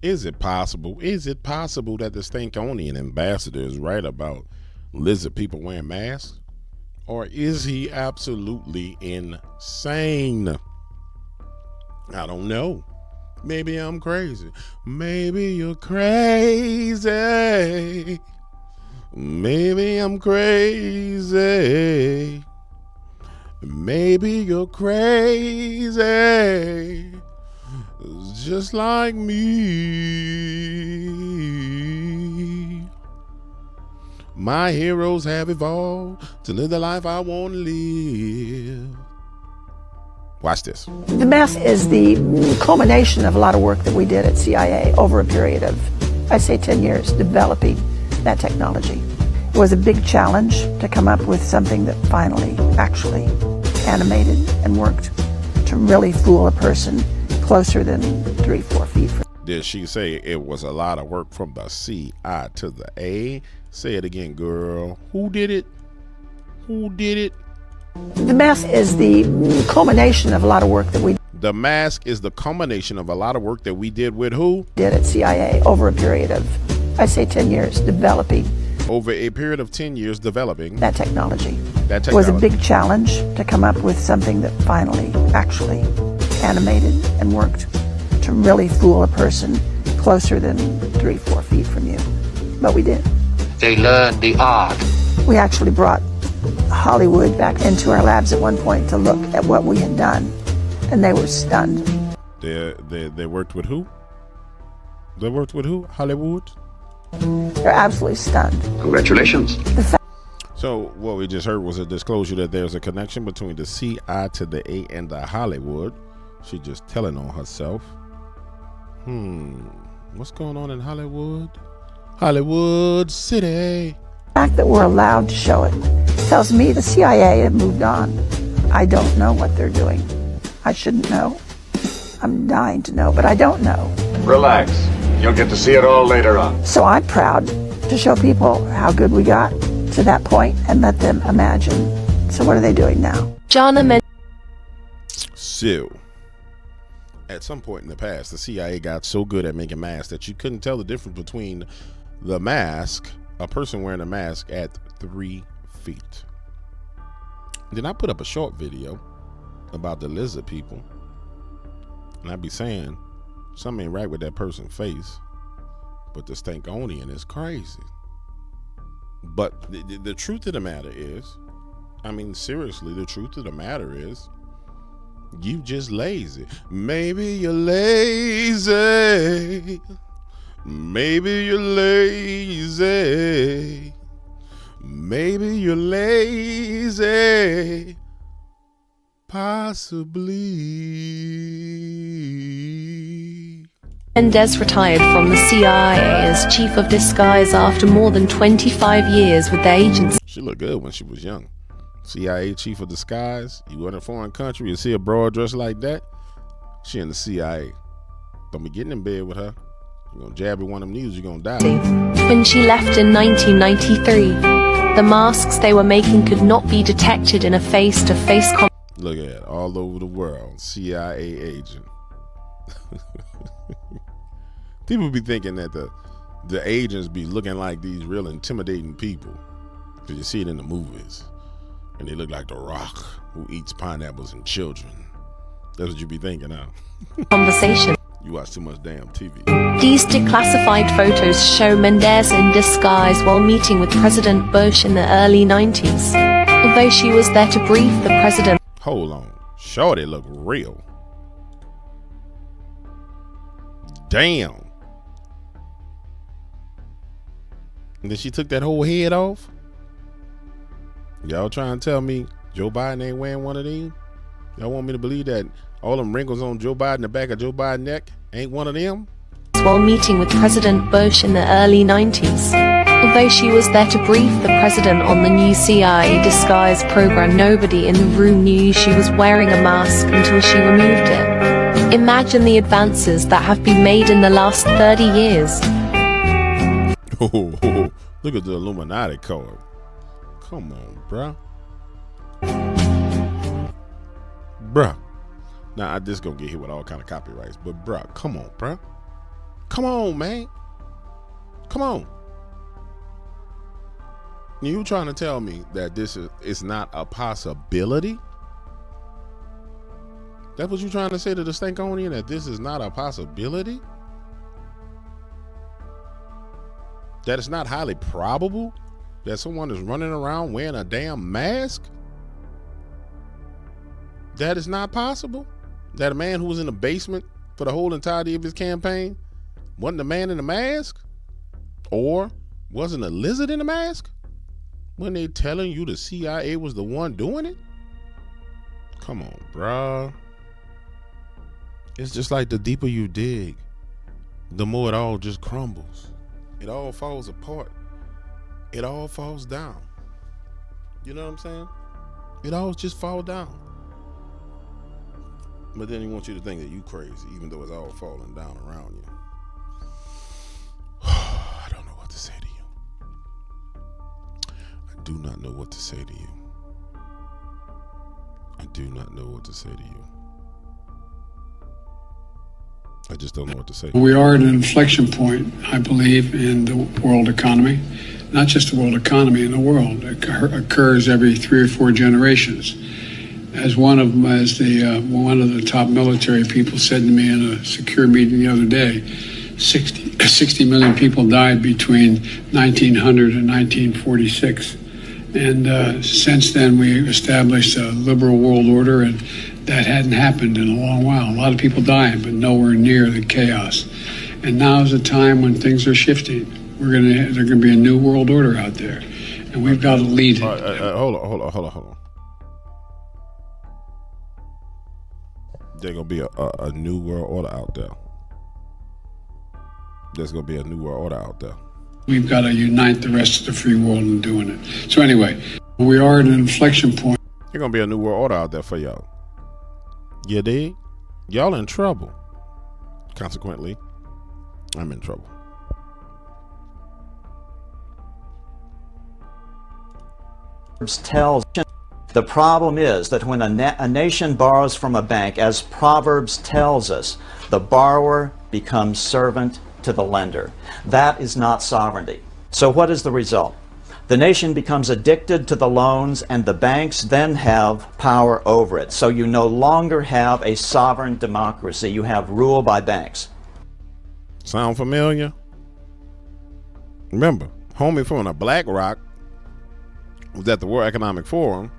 Is it possible? Is it possible that the Stankonian ambassador is right about lizard people wearing masks? Or is he absolutely insane? I don't know. Maybe I'm crazy. Maybe you're crazy. Maybe I'm crazy. Maybe you're crazy. Just like me. My heroes have evolved to live the life I want to live. Watch this. The mask is the culmination of a lot of work that we did at CIA over a period of, I'd say, 10 years, developing that technology. It was a big challenge to come up with something that finally actually animated and worked to really fool a person closer than 3-4 feet from. Did she say it was a lot of work from the C-I to the A? Say it again, girl. Who did it? Who did it? The mask is the culmination of a lot of work that we The mask is the culmination of a lot of work that we did with who? did at CIA over a period of, I'd say, 10 years, developing. Over a period of 10 years developing that technology. That It was a technology. big challenge to come up with something that finally actually animated and worked to really fool a person closer than 3-4 feet from you. But we did. They learned the art. We actually brought Hollywood back into our labs at one point to look at what we had done, and they were stunned. They worked with who? They worked with who? Hollywood? They're absolutely stunned. Congratulations. So what we just heard was a disclosure that there's a connection between the C-I to the A and the Hollywood. She just telling on herself. What's going on in Hollywood? Hollywood City. The fact that we're allowed to show it tells me the CIA have moved on. I don't know what they're doing. I shouldn't know. I'm dying to know, but I don't know. Relax. You'll get to see it all later on. So I'm proud to show people how good we got to that point and let them imagine. So what are they doing now? So, at some point in the past, the CIA got so good at making masks that you couldn't tell the difference between the mask, a person wearing a mask at 3 feet. Then I put up a short video about the lizard people, and I'd be saying something ain't right with that person's face, but the Stankonian is crazy. But the truth of the matter is, I mean, seriously, the truth of the matter is, you just lazy. Maybe you're lazy. Maybe you're lazy. Maybe you're lazy. Possibly. Mendez retired from the CIA as chief of disguise after more than 25 years with the agency. She looked good when she was young. CIA chief of disguise. You in a foreign country, you see a broad dress like that, she in the CIA. Don't be getting in bed with her. You're gonna jab you one of them knees, you're gonna die. When she left in 1993, the masks they were making could not be detected in a face-to-face conversation. Look at it, all over the world, CIA agent. People be thinking that the agents be looking like these real intimidating people, because you see it in the movies, and they look like The Rock, who eats pineapples and children. That's what you be thinking of. Conversation. You watch too much damn TV. These declassified photos show Mendez in disguise while meeting with President Bush in the early 90s. Although she was there to brief the president. Hold on. Shorty look real. Damn. And then she took that whole head off? Y'all trying to tell me Joe Biden ain't wearing one of these? Y'all want me to believe that all them wrinkles on Joe Biden, the back of Joe Biden's neck, ain't one of them? While meeting with President Bush in the early 90s. Although she was there to brief the president on the new CIA disguise program, nobody in the room knew she was wearing a mask until she removed it. Imagine the advances that have been made in the last 30 years. Oh, look at the Illuminati card. Come on, bruh. Bruh. Now, I just gonna get hit with all kind of copyrights, but bruh, come on, bruh. Come on, man. Come on. You trying to tell me that this is not a possibility? That's what you trying to say to the Stankonian, that this is not a possibility? That it's not highly probable that someone is running around wearing a damn mask? That is not possible? That a man who was in the basement for the whole entirety of his campaign wasn't the man in the mask? Or wasn't a lizard in the mask? When they telling you the CIA was the one doing it? Come on, bruh. It's just like the deeper you dig, the more it all just crumbles. It all falls apart. It all falls down. You know what I'm saying? It all just falls down. But then he wants you to think that you crazy, even though it's all falling down around you. I don't know what to say to you. I do not know what to say to you. I do not know what to say to you. I just don't know what to say. We are at an inflection point, I believe, in the world economy. Not just the world economy, in the world. It occurs every 3 or 4 generations. As one of the top military people said to me in a secure meeting the other day, 60 million people died between 1900 and 1946. And since then, we established a liberal world order, and that hadn't happened in a long while. A lot of people dying, but nowhere near the chaos. And now is a time when things are shifting. There's going to be a new world order out there, and we've got to lead it. Hold on. There's going to be a new world order out there. There's going to be a new world order out there. We've got to unite the rest of the free world in doing it. So anyway, we are at an inflection point. There's going to be a new world order out there for y'all. You dig? Y'all in trouble. Consequently, I'm in trouble. Tells the problem is that when a nation borrows from a bank, as Proverbs tells us, the borrower becomes servant to the lender. That is not sovereignty. So what is the result? The nation becomes addicted to the loans, and the banks then have power over it. So you no longer have a sovereign democracy. You have rule by banks. Sound familiar? Remember, homie from the Black Rock was at the World Economic Forum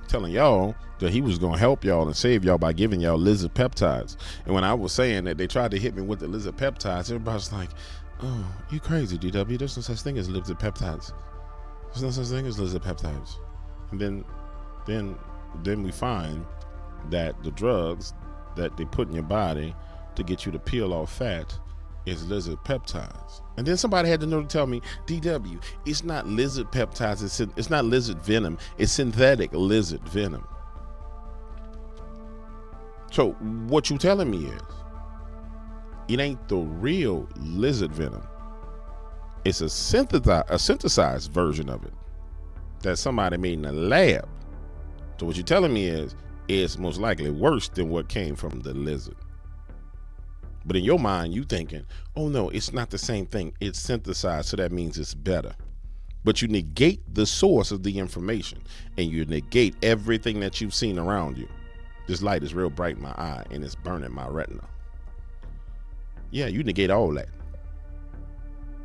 telling y'all that he was going to help y'all and save y'all by giving y'all lizard peptides. And when I was saying that they tried to hit me with the lizard peptides, everybody's like, oh, you crazy, DW. There's no such thing as lizard peptides. There's no such thing as lizard peptides. And then we find that the drugs that they put in your body to get you to peel off fat is lizard peptides. And then somebody had to know to tell me, DW, it's not lizard peptides, it's not lizard venom, it's synthetic lizard venom. So what you telling me is, it ain't the real lizard venom. It's a synthesized version of it that somebody made in a lab. So what you're telling me is, it's most likely worse than what came from the lizard. But in your mind, you thinking, oh no, it's not the same thing. It's synthesized, so that means it's better. But you negate the source of the information, and you negate everything that you've seen around you. This light is real bright in my eye, and it's burning my retina. Yeah, you negate all that.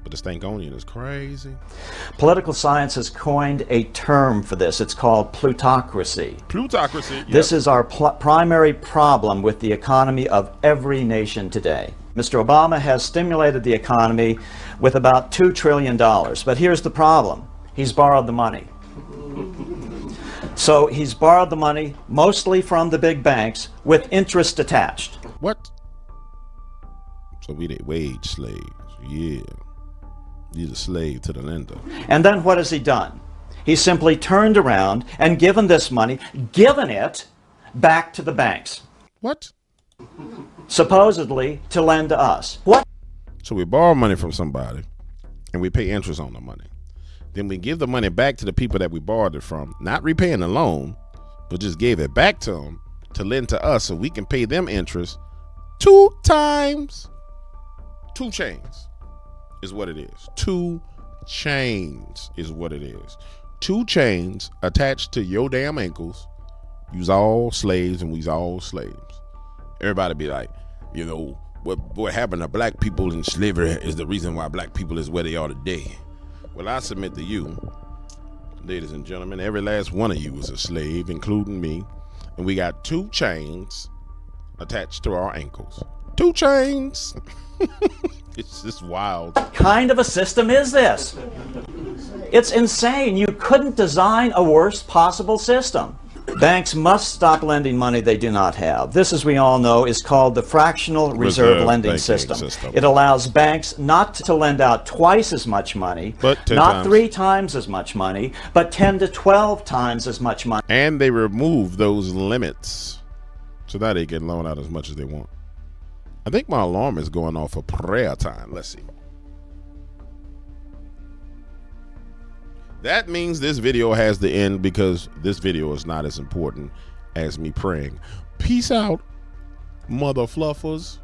But the Stankonian is crazy. Political science has coined a term for this. It's called plutocracy. Plutocracy. Yep. This is our primary problem with the economy of every nation today. Mr. Obama has stimulated the economy with about $2 trillion. But here's the problem. He's borrowed the money. So he's borrowed the money mostly from the big banks with interest attached. What? So we the wage slaves. Yeah. He's a slave to the lender. And then what has he done? He's simply turned around and given this money, given it back to the banks. What? Supposedly to lend to us. What? So we borrow money from somebody and we pay interest on the money. Then we give the money back to the people that we borrowed it from, not repaying the loan, but just gave it back to them to lend to us so we can pay them interest 2 times. 2 chains is what it is. 2 chains is what it is. 2 chains attached to your damn ankles. You's all slaves and we's all slaves. Everybody be like, you know, what happened to black people in slavery is the reason why black people is where they are today. Well, I submit to you, ladies and gentlemen, every last one of you is a slave, including me. And we got 2 chains attached to our ankles. 2 chains. It's just wild. What kind of a system is this? It's insane. You couldn't design a worse possible system. Banks must stop lending money they do not have. This, as we all know, is called the fractional reserve lending system. It allows banks not to lend out twice as much money, but not 3 times as much money, but 10 to 12 times as much money. And they remove those limits, so that they can loan out as much as they want. I think my alarm is going off for prayer time. Let's see. That means this video has to end because this video is not as important as me praying. Peace out, mother fluffers.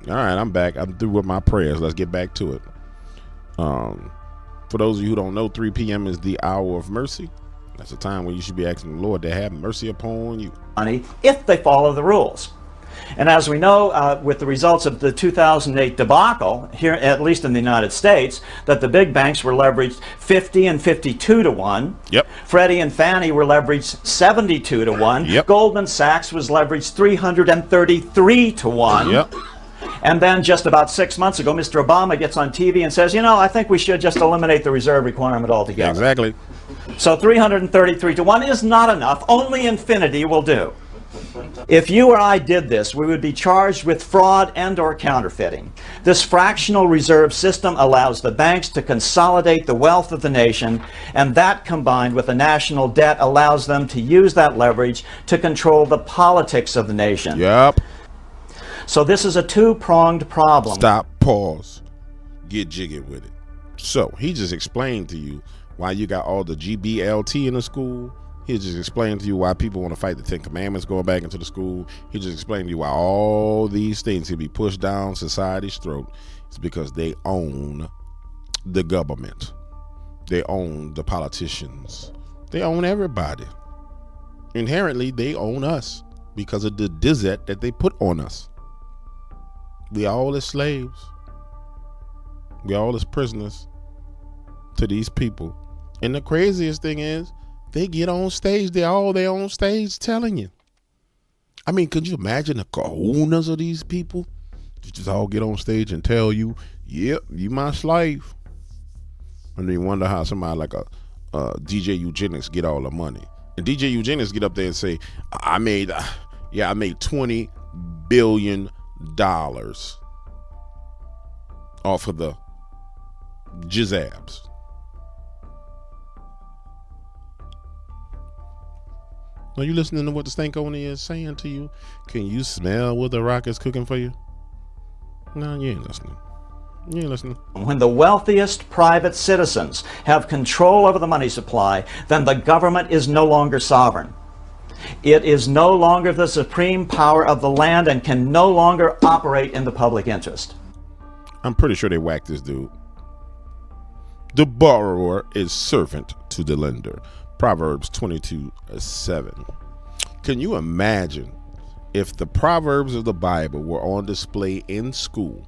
All right, I'm back. I'm through with my prayers. Let's get back to it. For those of you who don't know, 3 p.m. is the hour of mercy. That's the time when you should be asking the Lord to have mercy upon you. Money if they follow the rules. And as we know, with the results of the 2008 debacle, here, at least in the United States, that the big banks were leveraged 50 and 52 to 1. Yep. Freddie and Fannie were leveraged 72 to 1. Yep. Goldman Sachs was leveraged 333 to 1. Yep. And then just about 6 months ago, Mr. Obama gets on TV and says, you know, I think we should just eliminate the reserve requirement altogether. Exactly. So 333 to 1 is not enough. Only infinity will do. If you or I did this, we would be charged with fraud and or counterfeiting. This fractional reserve system allows the banks to consolidate the wealth of the nation, and that combined with the national debt allows them to use that leverage to control the politics of the nation. Yep. So this is a 2-pronged problem. Stop, pause, get jiggy with it. So he just explained to you why you got all the GBLT in the school. He just explained to you why people want to fight the 10 Commandments going back into the school. He just explained to you why all these things can be pushed down society's throat. It's because they own the government. They own the politicians. They own everybody. Inherently, they own us because of the dizzet that they put on us. We all as slaves. We all as prisoners to these people. And the craziest thing is, they get on stage, they're on stage telling you. I mean, could you imagine the kahunas of these people? You just all get on stage and tell you, yep, you my slave. And then you wonder how somebody like a DJ Eugenics get all the money. And DJ Eugenics get up there and say, I made $20 billion off of the jizzabs. Are you listening to what the Stankonia is saying to you? Can you smell what the rock is cooking for you? No, you ain't listening. You ain't listening. When the wealthiest private citizens have control over the money supply, then the government is no longer sovereign. It is no longer the supreme power of the land and can no longer operate in the public interest. I'm pretty sure they whacked this dude. The borrower is servant to the lender. Proverbs 22:7. Can you imagine if the Proverbs of the Bible were on display in school,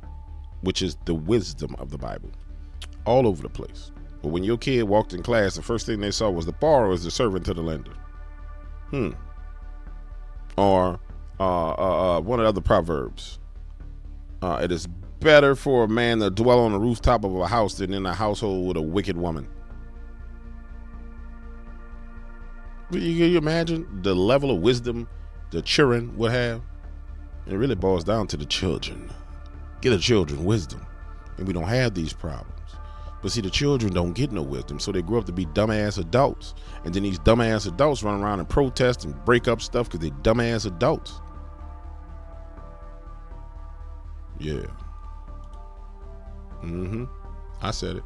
which is the wisdom of the Bible, all over the place? But when your kid walked in class, the first thing they saw was the borrower is the servant to the lender. Or one of the other Proverbs. It is better for a man to dwell on the rooftop of a house than in a household with a wicked woman. Can you imagine the level of wisdom the children would have? And it really boils down to the children. Get the children wisdom, and we don't have these problems. But see, the children don't get no wisdom, so they grow up to be dumbass adults. And then these dumbass adults run around and protest and break up stuff because they dumbass adults. Yeah. I said it.